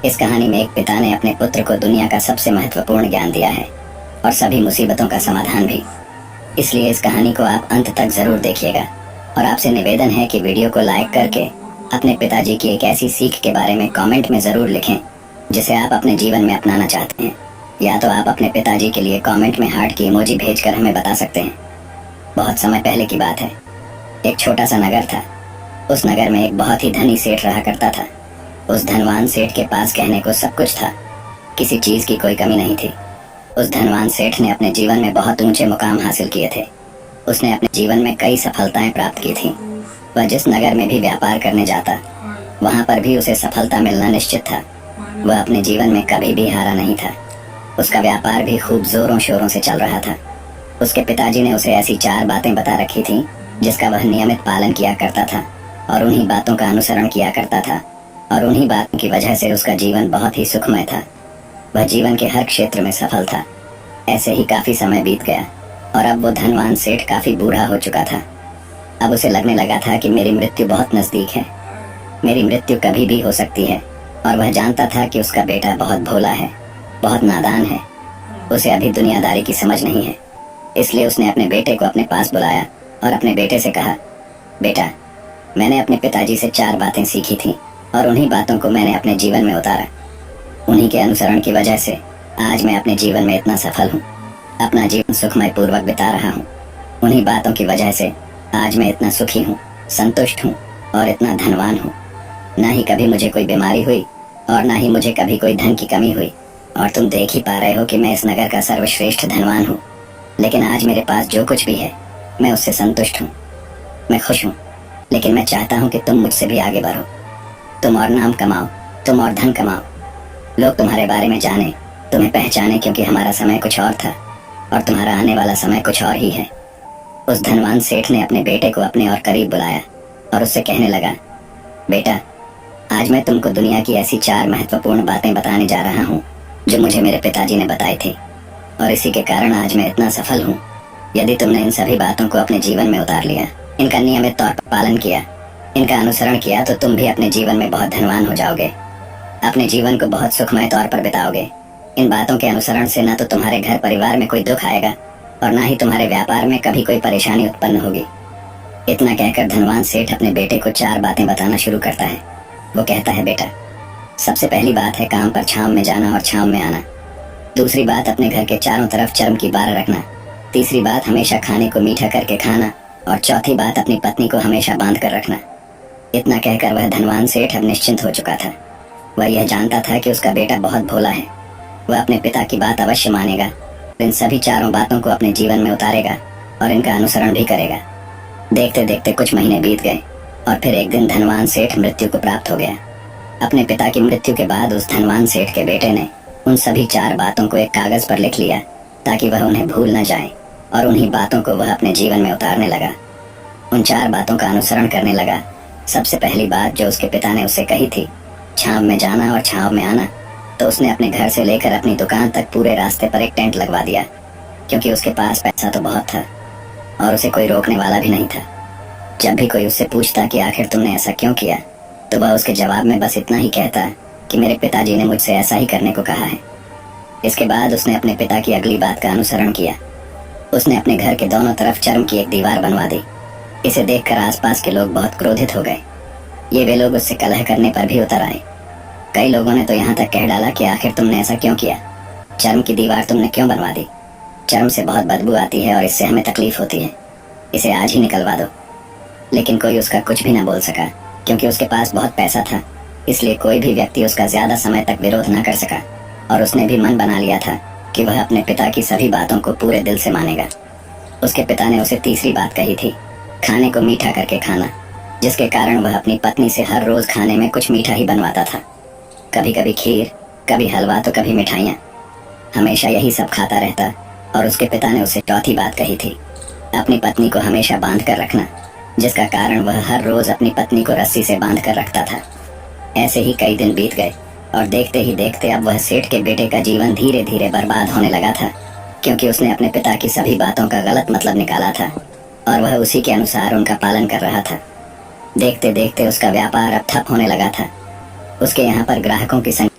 इस कहानी में एक पिता ने अपने पुत्र को दुनिया का सबसे महत्वपूर्ण ज्ञान दिया है और सभी मुसीबतों का समाधान भी। इसलिए इस कहानी को आप अंत तक जरूर देखिएगा और आपसे निवेदन है कि वीडियो को लाइक करके अपने पिताजी की एक ऐसी सीख के बारे में कमेंट में जरूर लिखें जिसे आप अपने जीवन में अपनाना चाहते हैं। या तो आप अपने पिताजी के लिए कमेंट में हार्ट की इमोजी भेजकर हमें बता सकते हैं। बहुत समय पहले की बात है, एक छोटा सा नगर था। उस नगर में एक बहुत ही धनी सेठ रहा करता था। उस धनवान सेठ के पास कहने को सब कुछ था, किसी चीज की कोई कमी नहीं थी। उस धनवान सेठ ने अपने जीवन में बहुत ऊंचे मुकाम हासिल किए थे। उसने अपने जीवन में कई सफलताएं प्राप्त की थी। वह जिस नगर में भी व्यापार करने जाता, वहां पर भी उसे सफलता मिलना निश्चित था। वह अपने जीवन में कभी भी हारा नहीं था। उसका व्यापार भी खूब जोरों शोरों से चल रहा था। उसके पिताजी ने उसे ऐसी 4 बातें बता रखी थी जिसका वह नियमित पालन किया करता था और उन्हीं बातों का अनुसरण किया करता था और उन्हीं बातों की वजह से उसका जीवन बहुत ही सुखमय था। वह जीवन के हर क्षेत्र में सफल था। ऐसे ही काफी समय बीत गया और अब वो धनवान सेठ काफी बूढ़ा हो चुका था। अब उसे लगने लगा था कि मेरी मृत्यु बहुत नजदीक है, मेरी मृत्यु कभी भी हो सकती है। और वह जानता था कि उसका बेटा बहुत भोला है, बहुत नादान है, उसे अभी दुनियादारी की समझ नहीं है। इसलिए उसने अपने बेटे को अपने पास बुलाया और अपने बेटे से कहा, बेटा, मैंने अपने पिताजी से 4 बातें सीखी थी और उन्हीं बातों को मैंने अपने जीवन में उतारा। उन्हीं के अनुसरण की वजह से आज मैं अपने जीवन में इतना सफल हूँ, अपना जीवन सुखमय पूर्वक बिता रहा हूँ। उन्हीं बातों की वजह से आज मैं इतना सुखी हूँ, संतुष्ट हूँ और इतना धनवान हूँ। ना ही कभी मुझे कोई बीमारी हुई और ना ही मुझे कभी कोई धन की कमी हुई। और तुम देख ही पा रहे हो कि मैं इस नगर का सर्वश्रेष्ठ धनवान हूँ। लेकिन आज मेरे पास जो कुछ भी है मैं उससे संतुष्ट हूँ, मैं खुश हूँ। लेकिन मैं चाहता हूँ कि तुम मुझसे भी आगे बढ़ो, तुम और नाम कमाओ, तुम और धन कमाओ, लोग तुम्हारे बारे में जाने, तुम्हें पहचाने, क्योंकि हमारा समय कुछ और था और तुम्हारा आने वाला समय कुछ और ही है। उस धनवान सेठ ने अपने बेटे को अपने और करीब बुलाया और उससे कहने लगा, बेटा, आज मैं तुमको दुनिया की ऐसी 4 महत्वपूर्ण बातें बताने जा रहा हूँ जो मुझे मेरे पिताजी ने बताई थी और इसी के कारण आज मैं इतना सफल हूँ। यदि तुमने इन सभी बातों को अपने जीवन में उतार लिया, इनका नियमित तौर पर पालन किया, इनका अनुसरण किया, तो तुम भी अपने जीवन में बहुत धनवान हो जाओगे, अपने जीवन को बहुत सुखमय तौर पर बिताओगे। इन बातों के अनुसरण से न तो तुम्हारे घर परिवार में कोई दुख आएगा और ना ही तुम्हारे व्यापार में कभी कोई परेशानी उत्पन्न होगी। इतना कहकर धनवान सेठ अपने बेटे को 4 बातें बताना शुरू करता है। वो कहता है, बेटा, सबसे पहली बात है काम पर छांव में जाना और छांव में आना। दूसरी बात, अपने घर के चारों तरफ चर्म की बार रखना। तीसरी बात, हमेशा खाने को मीठा करके खाना। और चौथी बात, अपनी पत्नी को हमेशा बांध कर रखना। इतना कहकर वह धनवान सेठ अब निश्चिंत हो चुका था। वह यह जानता था कि उसका बेटा बहुत भोला है। वह अपने पिता की बात अवश्य मानेगा, इन सभी 4 बातों को अपने जीवन में उतारेगा और इनका अनुसरण भी करेगा। देखते देखते कुछ महीने बीत गए और फिर एक दिन धनवान सेठ मृत्यु को प्राप्त हो गया। अपने पिता की मृत्यु के बाद उस धनवान सेठ के बेटे ने उन सभी 4 बातों को एक कागज पर लिख लिया ताकि वह उन्हें भूल न जाए और उन्हीं बातों को वह अपने जीवन में उतारने लगा। उन 4 बातों का अनुसरण करने लगा। सबसे पहली बात जो उसके पिता ने उससे कही थी, छांव में जाना और छांव में आना, तो उसने अपने घर से लेकर अपनी दुकान तक पूरे रास्ते पर एक टेंट लगवा दिया, क्योंकि उसके पास पैसा तो बहुत था और उसे कोई रोकने वाला भी नहीं था। जब भी कोई उससे पूछता कि आखिर तुमने ऐसा क्यों किया, तो वह उसके जवाब में बस इतना ही कहता कि मेरे पिताजी ने मुझसे ऐसा ही करने को कहा है। इसके बाद उसने अपने पिता की अगली बात का अनुसरण किया। उसने अपने घर के दोनों तरफ चर्म की एक दीवार बनवा दी। इसे देखकर आसपास के लोग बहुत क्रोधित हो गए। ये वे लोग उससे कलह करने पर भी उतर आए। कई लोगों ने तो यहाँ तक कह डाला कि आखिर तुमने ऐसा क्यों किया, चर्म की दीवार तुमने क्यों बनवा दी, चर्म से बहुत बदबू आती है और इससे हमें तकलीफ होती है, इसे आज ही निकलवा दो। लेकिन कोई उसका कुछ भी न बोल सका, क्योंकि उसके पास बहुत पैसा था। इसलिए कोई भी व्यक्ति उसका ज्यादा समय तक विरोध न कर सका और उसने भी मन बना लिया था कि वह अपने पिता की सभी बातों को पूरे दिल से मानेगा। उसके पिता ने उसे तीसरी बात कही थी, खाने को मीठा करके खाना, जिसके कारण वह अपनी पत्नी से हर रोज खाने में कुछ मीठा ही बनवाता था। कभी कभी खीर, कभी हलवा, तो कभी मिठाइयाँ। हमेशा यही सब खाता रहता। और उसके पिता ने उसे चौथी बात कही थी, अपनी पत्नी को हमेशा बांध कर रखना, जिसका कारण वह हर रोज अपनी पत्नी को रस्सी से बांध कर रखता था। ऐसे ही कई दिन बीत गए और देखते ही देखते अब वह सेठ के बेटे का जीवन धीरे धीरे बर्बाद होने लगा था, क्योंकि उसने अपने पिता की सभी बातों का गलत मतलब निकाला था और वह उसी के अनुसार उनका पालन कर रहा था। देखते देखते उसका व्यापार अब ठप होने लगा था। उसके यहाँ पर ग्राहकों की संख्या